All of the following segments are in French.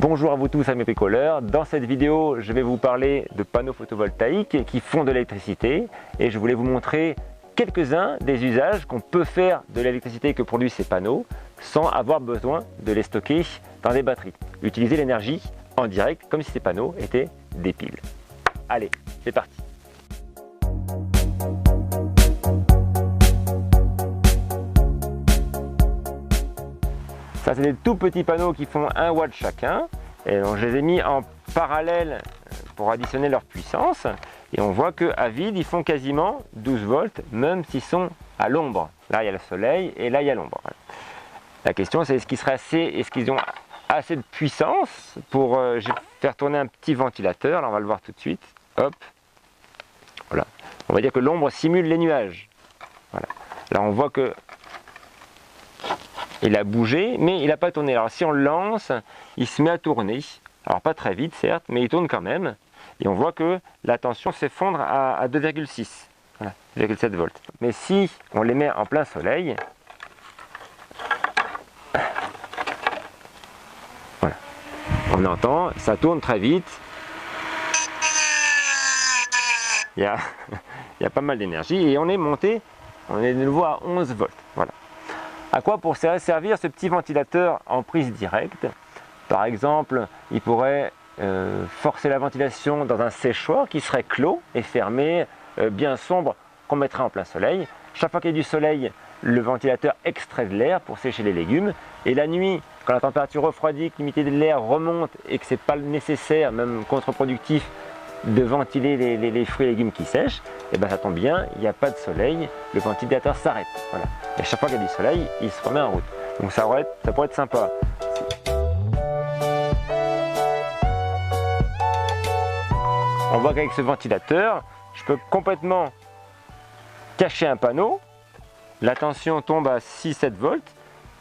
Bonjour à vous tous amis bricoleurs, dans cette vidéo je vais vous parler de panneaux photovoltaïques qui font de l'électricité et je voulais vous montrer quelques-uns des usages qu'on peut faire de l'électricité que produisent ces panneaux sans avoir besoin de les stocker dans des batteries. Utiliser l'énergie en direct comme si ces panneaux étaient des piles. Allez, c'est parti! Ça, c'est des tout petits panneaux qui font 1 watt chacun. Et donc, je les ai mis en parallèle pour additionner leur puissance. Et on voit qu'à vide, ils font quasiment 12 volts, même s'ils sont à l'ombre. Là, il y a le soleil et là, il y a l'ombre. La question, c'est est-ce qu'ils ont assez de puissance pour je vais faire tourner un petit ventilateur. Là, on va le voir tout de suite. Hop. Voilà. On va dire que l'ombre simule les nuages. Voilà. Là, on voit que il a bougé, mais il n'a pas tourné. Alors si on le lance, il se met à tourner. Alors pas très vite, certes, mais il tourne quand même. Et on voit que la tension s'effondre à 2,6. Voilà, 2,7 volts. Mais si on les met en plein soleil, voilà, on entend, ça tourne très vite. Il y a pas mal d'énergie et on est monté, on est de nouveau à 11 volts. Voilà. À quoi pour servir ce petit ventilateur en prise directe? Par exemple, il pourrait forcer la ventilation dans un séchoir qui serait clos et fermé, bien sombre, qu'on mettrait en plein soleil. Chaque fois qu'il y a du soleil, le ventilateur extrait de l'air pour sécher les légumes. Et la nuit, quand la température refroidit, que l'humidité de l'air remonte et que ce n'est pas nécessaire, même contre-productif, de ventiler les fruits et légumes qui sèchent, et bien ça tombe bien, il n'y a pas de soleil, le ventilateur s'arrête. Voilà. Et à chaque fois qu'il y a du soleil, il se remet en route. Donc ça pourrait être sympa. On voit qu'avec ce ventilateur, je peux complètement cacher un panneau. La tension tombe à 6-7 volts,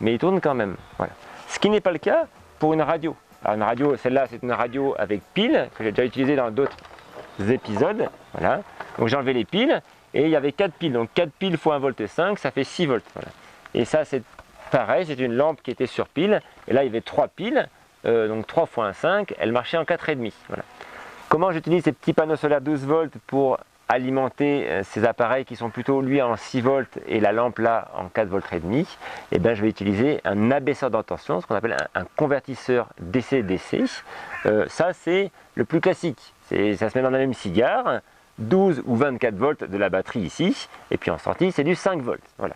mais il tourne quand même. Voilà. Ce qui n'est pas le cas pour une radio. Alors une radio, celle-là, c'est une radio avec pile, que j'ai déjà utilisée dans d'autres épisodes. Voilà. Donc j'ai enlevé les piles et il y avait 4 piles. Donc 4 piles fois 1,5 volts, ça fait 6 volts. Voilà. Et ça, c'est pareil, c'est une lampe qui était sur pile. Et là, il y avait 3 piles, donc 3 fois 1,5, elle marchait en 4,5. Voilà. Comment j'utilise ces petits panneaux solaires 12 volts pour alimenter ces appareils qui sont plutôt lui en 6 volts et la lampe là en 4 volts et demi? Et bien je vais utiliser un abaisseur de tension, ce qu'on appelle un convertisseur DC-DC. Ça c'est le plus classique, ça se met dans la même cigare, 12 ou 24 volts de la batterie ici, et puis en sortie c'est du 5 volts. Voilà.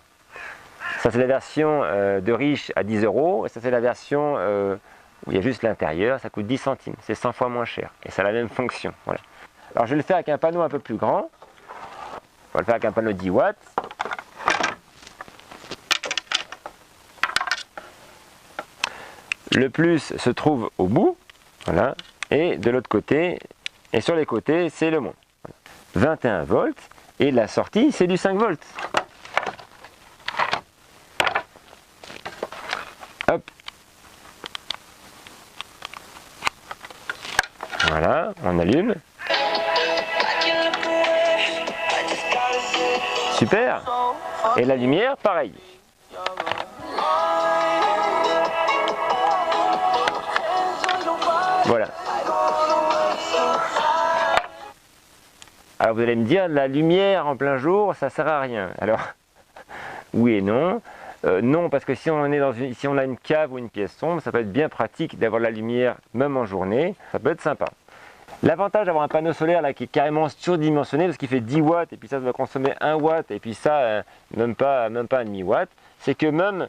Ça c'est la version de riche à 10 €, et ça c'est la version où il y a juste l'intérieur, ça coûte 10 centimes, c'est 100 fois moins cher, et ça a la même fonction. Voilà. Alors je vais le faire avec un panneau un peu plus grand. On va le faire avec un panneau 10 watts. Le plus se trouve au bout, voilà, et de l'autre côté, et sur les côtés, c'est le moins. Voilà. 21 volts, et la sortie, c'est du 5 volts. Hop. Voilà, on allume. Super. Et la lumière, pareil. Voilà. Alors vous allez me dire, la lumière en plein jour, ça sert à rien. Alors, oui et non. Non, parce que si on a une cave ou une pièce sombre, ça peut être bien pratique d'avoir la lumière même en journée. Ça peut être sympa. L'avantage d'avoir un panneau solaire là qui est carrément surdimensionné parce qu'il fait 10 watts et puis ça va consommer 1 watt et puis ça même pas un demi-watt, c'est que même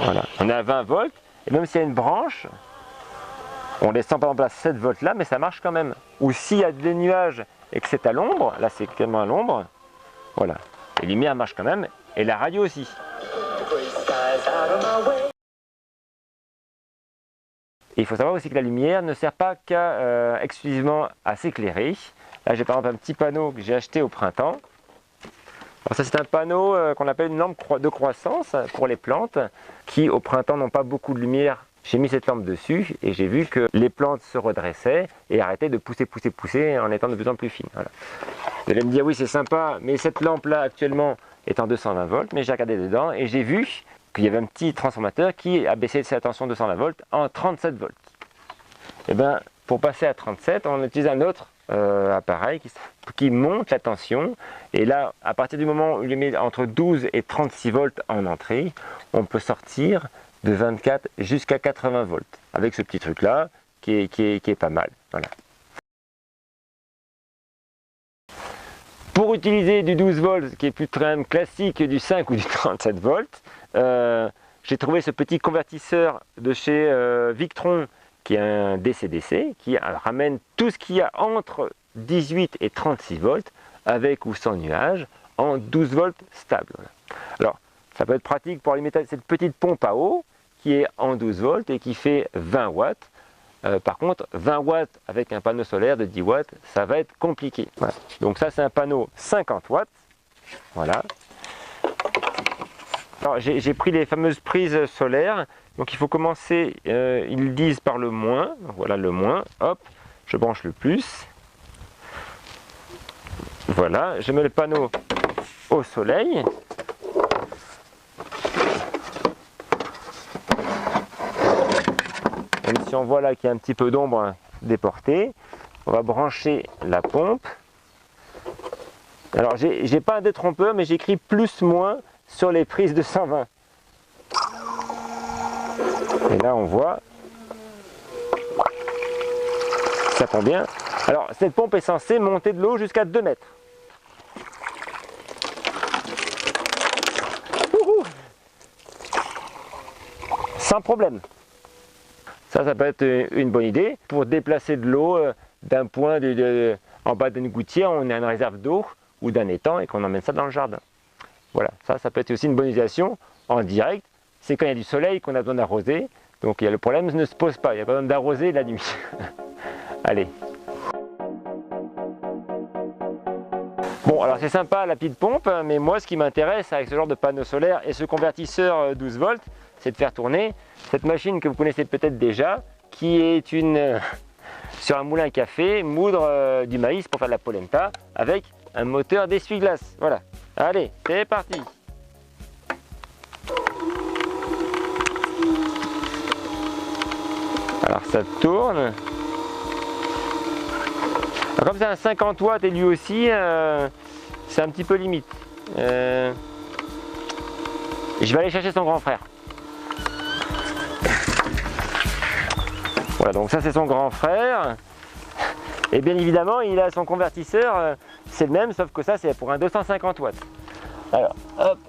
voilà, on est à 20 volts et même s'il y a une branche, on descend par exemple à 7 volts là, mais ça marche quand même. Ou s'il y a des nuages et que c'est à l'ombre, là c'est tellement à l'ombre, voilà, les lumières marchent quand même et la radio aussi. Et il faut savoir aussi que la lumière ne sert pas qu'à exclusivement à s'éclairer. Là j'ai par exemple un petit panneau que j'ai acheté au printemps. Alors ça c'est un panneau qu'on appelle une lampe de croissance pour les plantes qui au printemps n'ont pas beaucoup de lumière. J'ai mis cette lampe dessus et j'ai vu que les plantes se redressaient et arrêtaient de pousser en étant de plus en plus fines. Voilà. Vous allez me dire oui c'est sympa, mais cette lampe là actuellement est en 220 volts, mais j'ai regardé dedans et j'ai vu qu'il y avait un petit transformateur qui a baissé sa tension de 220 volts en 37 volts. Et bien, pour passer à 37, on utilise un autre appareil qui monte la tension. Et là, à partir du moment où il met entre 12 et 36 volts en entrée, on peut sortir de 24 jusqu'à 80 volts avec ce petit truc là qui est pas mal. Voilà. Pour utiliser du 12 volts qui est plus quand même classique du 5 ou du 37 volts, j'ai trouvé ce petit convertisseur de chez Victron qui est un DC-DC qui ramène tout ce qu'il y a entre 18 et 36 volts avec ou sans nuage en 12 volts stable. Voilà. Alors ça peut être pratique pour alimenter cette petite pompe à eau qui est en 12 volts et qui fait 20 watts. Par contre, 20 watts avec un panneau solaire de 10 watts, ça va être compliqué. Voilà. Donc ça, c'est un panneau 50 watts. Voilà. Alors, j'ai pris les fameuses prises solaires. Donc il faut commencer, ils disent par le moins. Donc, voilà le moins. Hop, je branche le plus. Voilà, je mets le panneau au soleil. Même si on voit là qu'il y a un petit peu d'ombre déportée, on va brancher la pompe. Alors j'ai pas un détrompeur, mais j'écris plus-moins sur les prises de 120. Et là on voit, ça prend bien. Alors cette pompe est censée monter de l'eau jusqu'à 2 mètres. Ouhou, sans problème. Ça peut être une bonne idée pour déplacer de l'eau d'un point en bas d'une gouttière, on a une réserve d'eau ou d'un étang et qu'on emmène ça dans le jardin. Voilà, ça peut être aussi une bonne utilisation en direct. C'est quand il y a du soleil qu'on a besoin d'arroser. Donc le problème ne se pose pas, il n'y a pas besoin d'arroser la nuit. Allez. Bon, alors c'est sympa la petite pompe, mais moi ce qui m'intéresse avec ce genre de panneau solaire et ce convertisseur 12 volts, c'est de faire tourner cette machine que vous connaissez peut-être déjà, qui est sur un moulin à café, moudre du maïs pour faire de la polenta, avec un moteur d'essuie-glace. Voilà. Allez, c'est parti. Alors ça tourne. Alors, comme c'est un 50 watts et lui aussi, c'est un petit peu limite. Je vais aller chercher son grand frère. Voilà, donc ça c'est son grand frère. Et bien évidemment, il a son convertisseur, c'est le même, sauf que ça c'est pour un 250 watts. Alors, hop,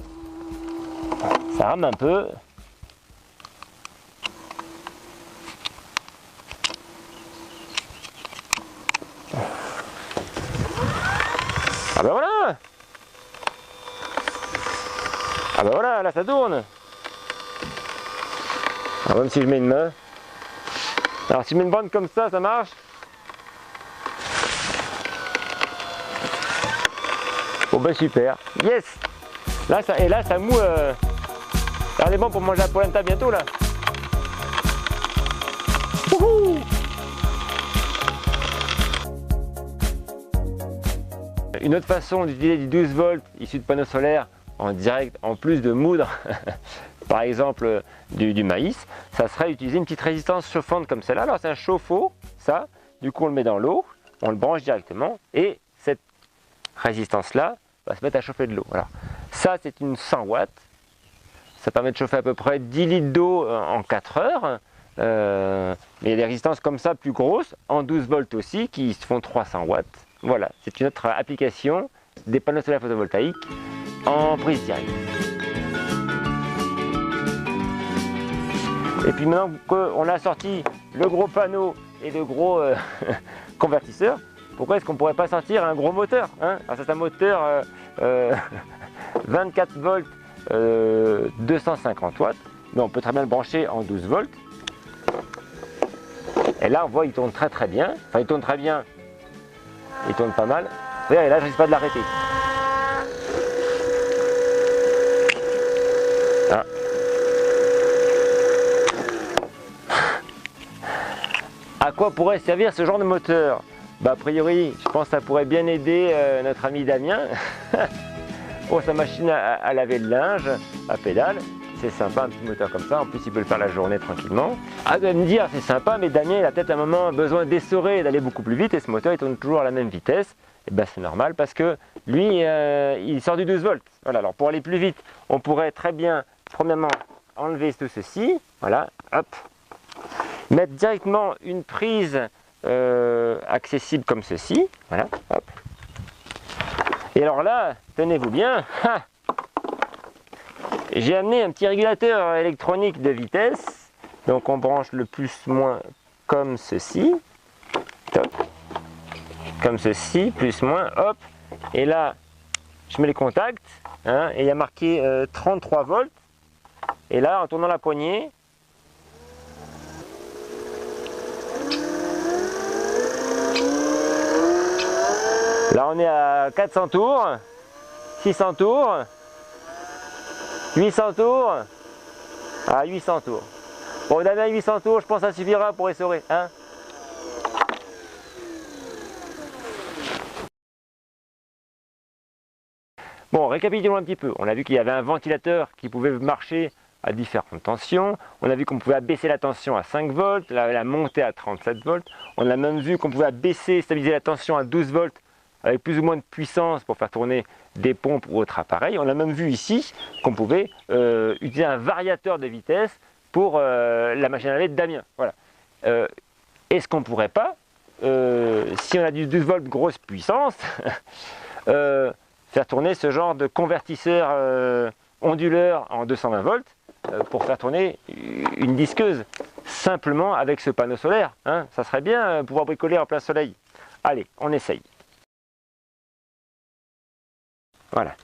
ça rame un peu. Ah ben voilà! Ah ben voilà, là ça tourne! Alors même si je mets une main. Alors si je mets une bande comme ça marche. Bon ben super, yes. Là ça moue. Alors on est bon pour manger la polenta bientôt là. Wouhou. Une autre façon d'utiliser du 12 volts issu de panneaux solaires en direct, en plus de moudre, par exemple du maïs, ça serait utiliser une petite résistance chauffante comme celle-là. Alors c'est un chauffe-eau, ça, du coup on le met dans l'eau, on le branche directement et cette résistance-là va se mettre à chauffer de l'eau. Alors ça c'est une 100 watts, ça permet de chauffer à peu près 10 litres d'eau en 4 heures, mais il y a des résistances comme ça plus grosses, en 12 volts aussi, qui se font 300 watts. Voilà, c'est une autre application des panneaux solaires photovoltaïques en prise directe. Et puis maintenant qu'on a sorti le gros panneau et le gros convertisseur, pourquoi est-ce qu'on ne pourrait pas sortir un gros moteur, hein? Alors c'est un moteur 24 volts 250 watts, mais on peut très bien le brancher en 12 volts. Et là on voit il tourne très bien, enfin il tourne très bien, il tourne pas mal. Regardez, là je risque pas de l'arrêter. Ah. À quoi pourrait servir ce genre de moteur? Bah, a priori, je pense que ça pourrait bien aider notre ami Damien pour sa machine à laver le linge à pédale. c'est sympa, un petit moteur comme ça. En plus, il peut le faire la journée tranquillement. Ah, vous allez me dire, c'est sympa, mais Damien, il a peut-être à un moment besoin d'essorer, d'aller beaucoup plus vite, et ce moteur, il tourne toujours à la même vitesse. Et ben, c'est normal parce que lui, il sort du 12 volts. Voilà, alors pour aller plus vite, on pourrait très bien, premièrement, enlever tout ceci. Voilà, hop. Mettre directement une prise accessible comme ceci. Voilà, hop. Et alors là, tenez-vous bien, j'ai amené un petit régulateur électronique de vitesse. Donc on branche le plus-moins comme ceci. Top. Comme ceci, plus-moins, hop. Et là, je mets les contacts, hein, et il y a marqué 33 volts. Et là, en tournant la poignée, là on est à 400 tours, 600 tours, 800 tours, à 800 tours. Bon, Damien, 800 tours, je pense que ça suffira pour essorer, hein. Bon, récapitulons un petit peu. On a vu qu'il y avait un ventilateur qui pouvait marcher à différentes tensions. On a vu qu'on pouvait abaisser la tension à 5 volts, la monter à 37 volts. On a même vu qu'on pouvait abaisser, stabiliser la tension à 12 volts avec plus ou moins de puissance pour faire tourner des pompes ou autres appareils. On a même vu ici qu'on pouvait utiliser un variateur de vitesse pour la machine à laver de Damien. Voilà. Est-ce qu'on ne pourrait pas, si on a du 12 volts grosse puissance, faire tourner ce genre de convertisseur onduleur en 220 volts pour faire tourner une disqueuse simplement avec ce panneau solaire, hein. Ça serait bien pouvoir bricoler en plein soleil. Allez, on essaye. Voilà,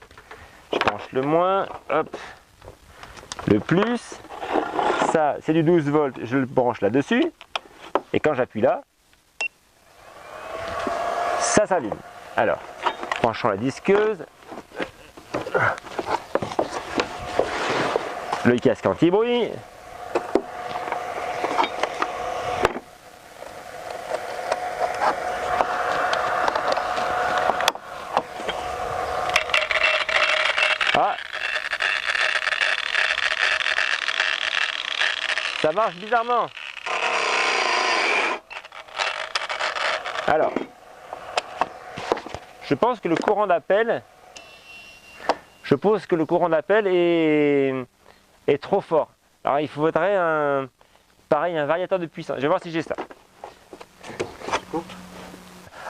je branche le moins, hop, le plus, ça c'est du 12 volts, je le branche là-dessus, et quand j'appuie là, ça s'allume. Alors, branchons la disqueuse, le casque anti-bruit, ah, ça marche bizarrement. Alors, je pense que le courant d'appel, est trop fort. Alors il faudrait un variateur de puissance. Je vais voir si j'ai ça.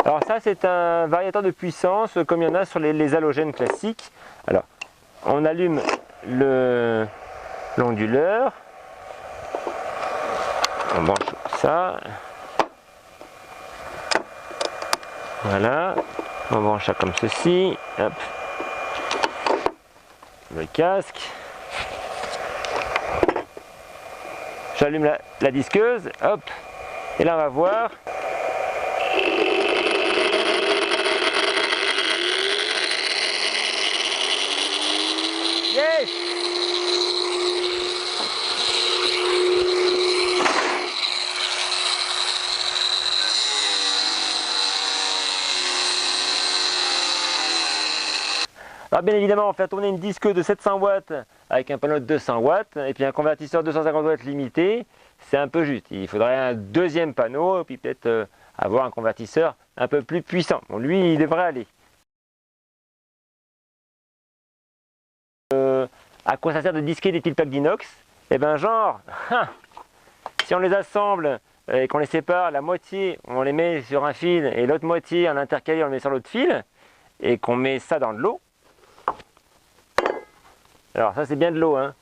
Alors ça c'est un variateur de puissance comme il y en a sur les halogènes classiques. Alors on allume l'onduleur. On branche ça. Voilà. On branche ça comme ceci. Hop. Le casque. J'allume la disqueuse. Hop. Et là on va voir. Yes! Alors bien évidemment, on fait tourner une disqueuse de 700 watts avec un panneau de 200 watts et puis un convertisseur 250 watts limité, c'est un peu juste. Il faudrait un deuxième panneau et puis peut-être avoir un convertisseur un peu plus puissant. Bon, lui, il devrait aller. À quoi ça sert de disquer des petites plaques d'inox? Eh bien genre, si on les assemble et qu'on les sépare, la moitié on les met sur un fil et l'autre moitié en intercalé on le met sur l'autre fil et qu'on met ça dans de l'eau. Alors ça c'est bien de l'eau, hein.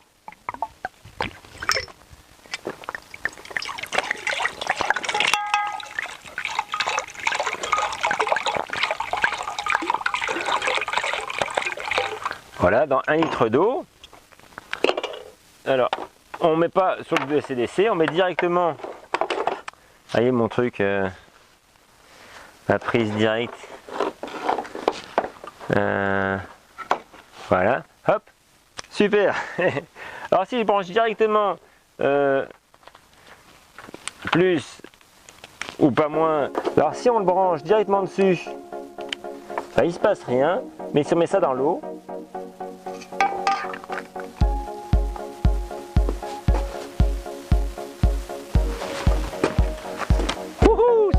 Voilà, dans 1 litre d'eau. Alors, on ne met pas sur le BCDC, on met directement, voyez mon truc, la prise directe. Voilà, hop, super. Alors si je branche directement plus ou pas moins, alors si on le branche directement dessus, ben, il ne se passe rien, mais si on met ça dans l'eau,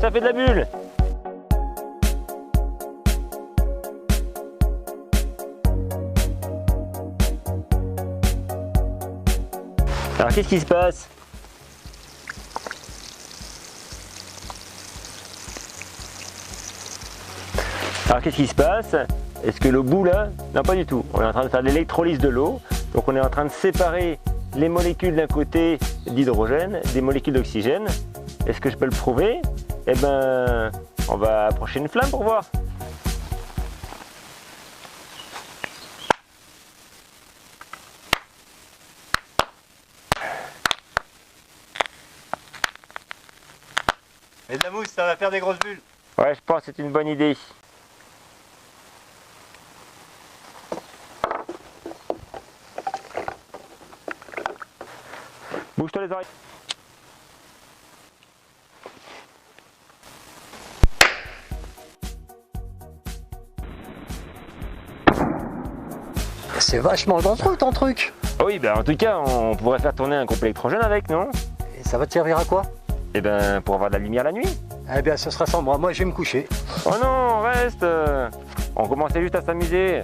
ça fait de la bulle. Alors qu'est-ce qui se passe? Alors qu'est-ce qui se passe? Est-ce que l'eau bout là? Non, pas du tout. On est en train de faire de l'électrolyse de l'eau. Donc on est en train de séparer les molécules d'un côté d'hydrogène des molécules d'oxygène. Est-ce que je peux le prouver? Eh ben, on va approcher une flamme pour voir. Et de la mousse, ça va faire des grosses bulles. Ouais, je pense que c'est une bonne idée. Bouge-toi les oreilles. C'est vachement dangereux ton truc. Oui, ben en tout cas, on pourrait faire tourner un couple électrogène avec, non? Et ça va te servir à quoi? Eh ben, pour avoir de la lumière la nuit. Eh bien, ce sera sans moi. Moi, je vais me coucher. Oh non, reste. On commençait juste à s'amuser.